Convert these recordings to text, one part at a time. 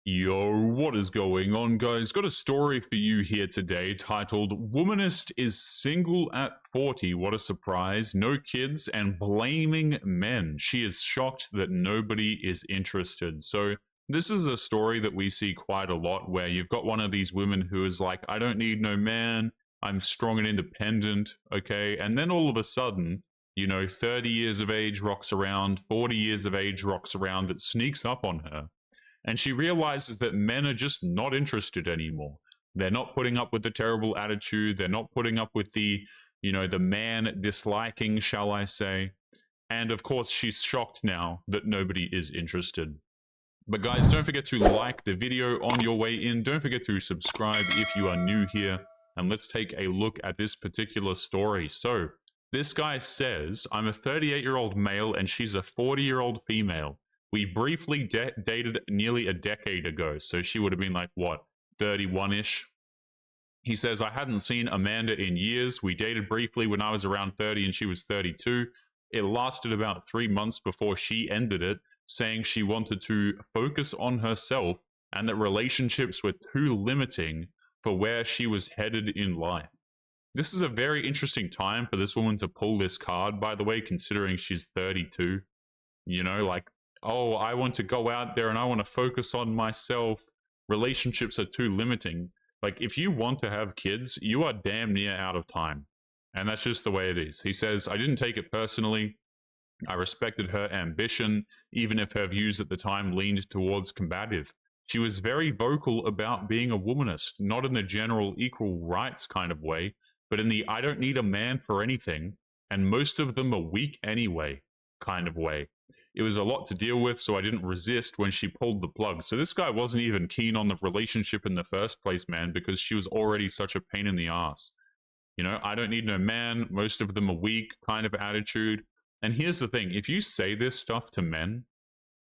Yo, what is going on, guys? Got a story for you here today titled Womanist is Single at 40. What a surprise. No kids and blaming men. She is shocked that nobody is interested. So, this is a story that we see quite a lot where you've got one of these women who is like, I don't need no man. I'm strong and independent. Okay. And then all of a sudden, 30 years of age rocks around, 40 years of age rocks around that sneaks up on her, and she realizes that men are just not interested anymore. They're not putting up with the terrible attitude. They're not putting up with the man disliking, shall I say. And of course, she's shocked now that nobody is interested. But guys, don't forget to like the video on your way in. Don't forget to subscribe if you are new here. And let's take a look at this particular story. So, this guy says, I'm a 38-year-old male and she's a 40-year-old female. We briefly dated nearly a decade ago, so she would have been like, what, 31-ish? He says, I hadn't seen Amanda in years. We dated briefly when I was around 30 and she was 32. It lasted about 3 months before she ended it, saying she wanted to focus on herself and that relationships were too limiting for where she was headed in life. This is a very interesting time for this woman to pull this card, by the way, considering she's 32. Like, oh, I want to go out there and I want to focus on myself. Relationships are too limiting. Like, if you want to have kids, you are damn near out of time. And that's just the way it is. He says, I didn't take it personally. I respected her ambition, even if her views at the time leaned towards combative. She was very vocal about being a womanist, not in the general equal rights kind of way, but in the I don't need a man for anything, and most of them are weak anyway kind of way. It was a lot to deal with, so I didn't resist when she pulled the plug. So this guy wasn't even keen on the relationship in the first place, man, because she was already such a pain in the ass. I don't need no man, most of them are weak kind of attitude. And here's the thing, if you say this stuff to men,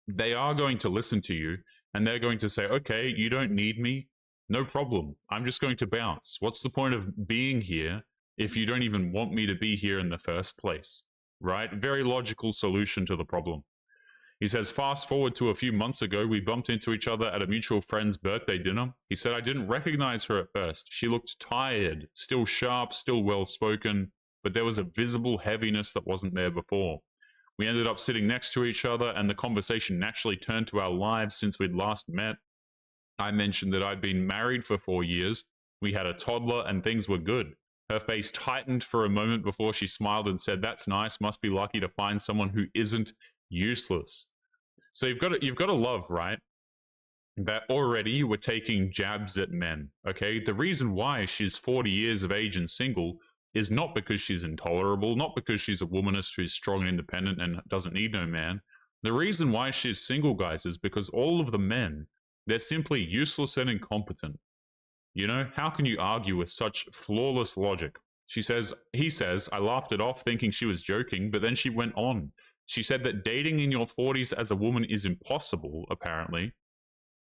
they are going to listen to you, and they're going to say, okay, you don't need me, no problem. I'm just going to bounce. What's the point of being here if you don't even want me to be here in the first place? Right? Very logical solution to the problem. He says, fast forward to a few months ago, we bumped into each other at a mutual friend's birthday dinner. He said, I didn't recognize her at first. She looked tired, still sharp, still well-spoken, but there was a visible heaviness that wasn't there before. We ended up sitting next to each other, and the conversation naturally turned to our lives since we'd last met. I mentioned that I'd been married for 4 years. We had a toddler, and things were good. Her face tightened for a moment before she smiled and said, that's nice, must be lucky to find someone who isn't useless. So you've got to love, right, that already we're taking jabs at men. Okay, the reason why she's 40 years of age and single is not because she's intolerable, not because she's a womanist who's strong and independent and doesn't need no man. The reason why she's single, guys, is because all of the men, they're simply useless and incompetent. How can you argue with such flawless logic? He says, I laughed it off thinking she was joking, but then she went on. She said that dating in your 40s as a woman is impossible, apparently,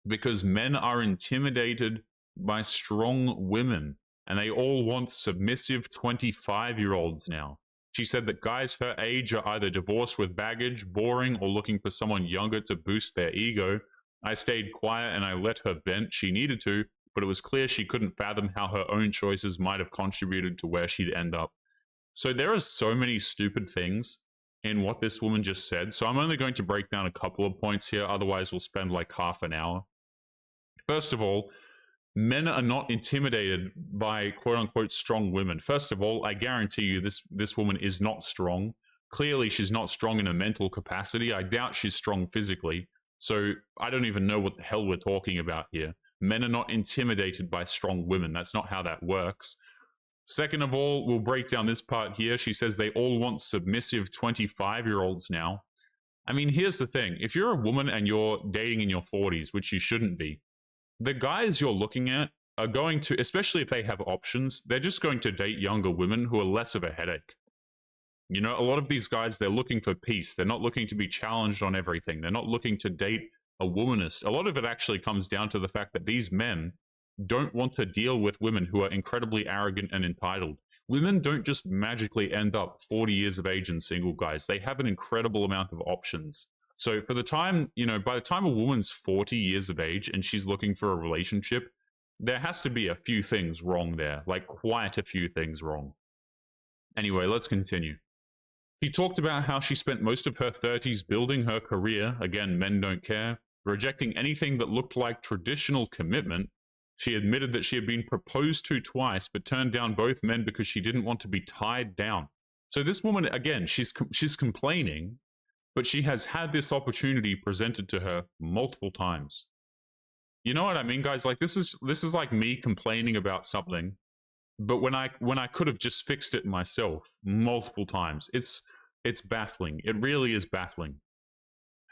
because men are intimidated by strong women, and they all want submissive 25-year-olds now. She said that guys her age are either divorced with baggage, boring, or looking for someone younger to boost their ego. I stayed quiet and I let her vent. She needed to, but it was clear she couldn't fathom how her own choices might have contributed to where she'd end up. So there are so many stupid things in what this woman just said. So I'm only going to break down a couple of points here. Otherwise, we'll spend like half an hour. First of all, men are not intimidated by quote-unquote strong women. First of all, I guarantee you this woman is not strong. Clearly, she's not strong in a mental capacity. I doubt she's strong physically. So I don't even know what the hell we're talking about here. Men are not intimidated by strong women. That's not how that works. Second of all, we'll break down this part here. She says they all want submissive 25-year-olds now. I mean, here's the thing. If you're a woman and you're dating in your 40s, which you shouldn't be, the guys you're looking at are going to, especially if they have options, they're just going to date younger women who are less of a headache. A lot of these guys, they're looking for peace. They're not looking to be challenged on everything. They're not looking to date a womanist. A lot of it actually comes down to the fact that these men don't want to deal with women who are incredibly arrogant and entitled. Women don't just magically end up 40 years of age and single, guys. They have an incredible amount of options. So for the time, by the time a woman's 40 years of age and she's looking for a relationship, there has to be a few things wrong there, like quite a few things wrong. Anyway, let's continue. She talked about how she spent most of her 30s building her career. Again, men don't care. Rejecting anything that looked like traditional commitment. She admitted that she had been proposed to twice, but turned down both men because she didn't want to be tied down. So this woman, again, she's complaining, but she has had this opportunity presented to her multiple times. You know what I mean, guys? Like this is like me complaining about something, but when I could have just fixed it myself multiple times. It's baffling. It really is baffling.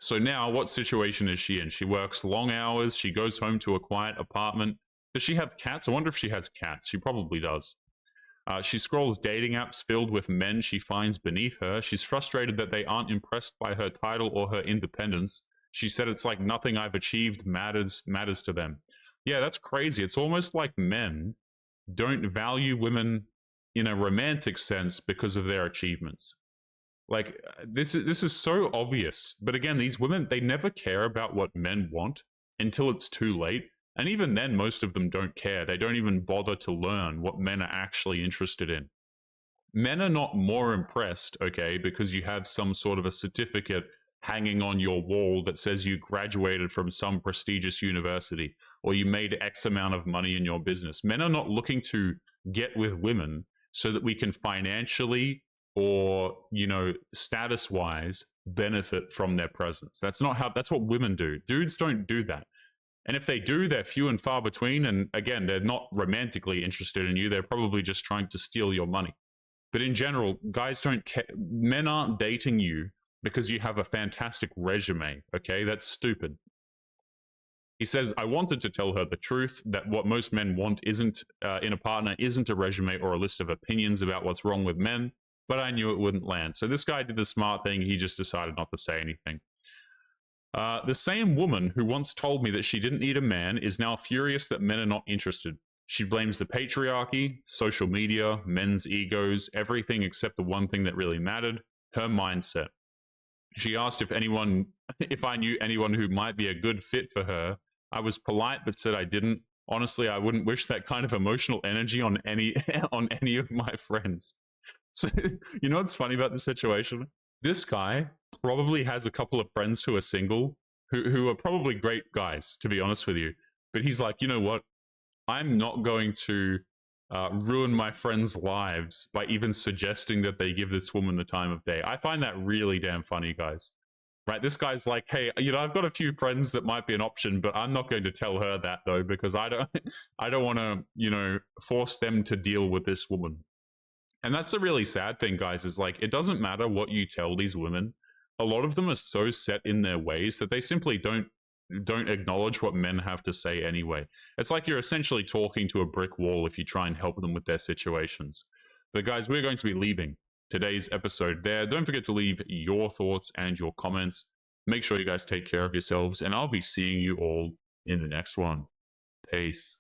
So now, what situation is she in? She works long hours. She goes home to a quiet apartment. Does she have cats? I wonder if she has cats. She probably does. She scrolls dating apps filled with men she finds beneath her. She's frustrated that they aren't impressed by her title or her independence. She said it's like nothing I've achieved matters to them. Yeah, that's crazy. It's almost like men don't value women in a romantic sense because of their achievements. Like this is so obvious. But again, these women, they never care about what men want until it's too late. And even then, most of them don't care. They don't even bother to learn what men are actually interested in. Men are not more impressed, okay, because you have some sort of a certificate hanging on your wall that says you graduated from some prestigious university or you made X amount of money in your business. Men are not looking to get with women so that we can financially or, status wise benefit from their presence. That's what women do. Dudes don't do that. And if they do, they're few and far between. And again, they're not romantically interested in you. They're probably just trying to steal your money. But in general, guys don't care. Men aren't dating you because you have a fantastic resume. Okay, that's stupid. He says, I wanted to tell her the truth that what most men want isn't in a partner isn't a resume or a list of opinions about what's wrong with men, but I knew it wouldn't land. So this guy did the smart thing. He just decided not to say anything. The same woman who once told me that she didn't need a man is now furious that men are not interested. She blames the patriarchy, social media, men's egos, everything except the one thing that really mattered, her mindset. She asked if I knew anyone who might be a good fit for her. I was polite but said I didn't. Honestly, I wouldn't wish that kind of emotional energy on any of my friends. So, you know what's funny about the situation? This guy probably has a couple of friends who are single, who are probably great guys, to be honest with you. But he's like, you know what? I'm not going to ruin my friends' lives by even suggesting that they give this woman the time of day. I find that really damn funny, guys. Right? This guy's like, hey, I've got a few friends that might be an option, but I'm not going to tell her that though because I don't want to, force them to deal with this woman. And that's the really sad thing, guys, is like it doesn't matter what you tell these women. A lot of them are so set in their ways that they simply don't acknowledge what men have to say anyway. It's like you're essentially talking to a brick wall if you try and help them with their situations. But guys, we're going to be leaving today's episode there. Don't forget to leave your thoughts and your comments. Make sure you guys take care of yourselves, and I'll be seeing you all in the next one. Peace.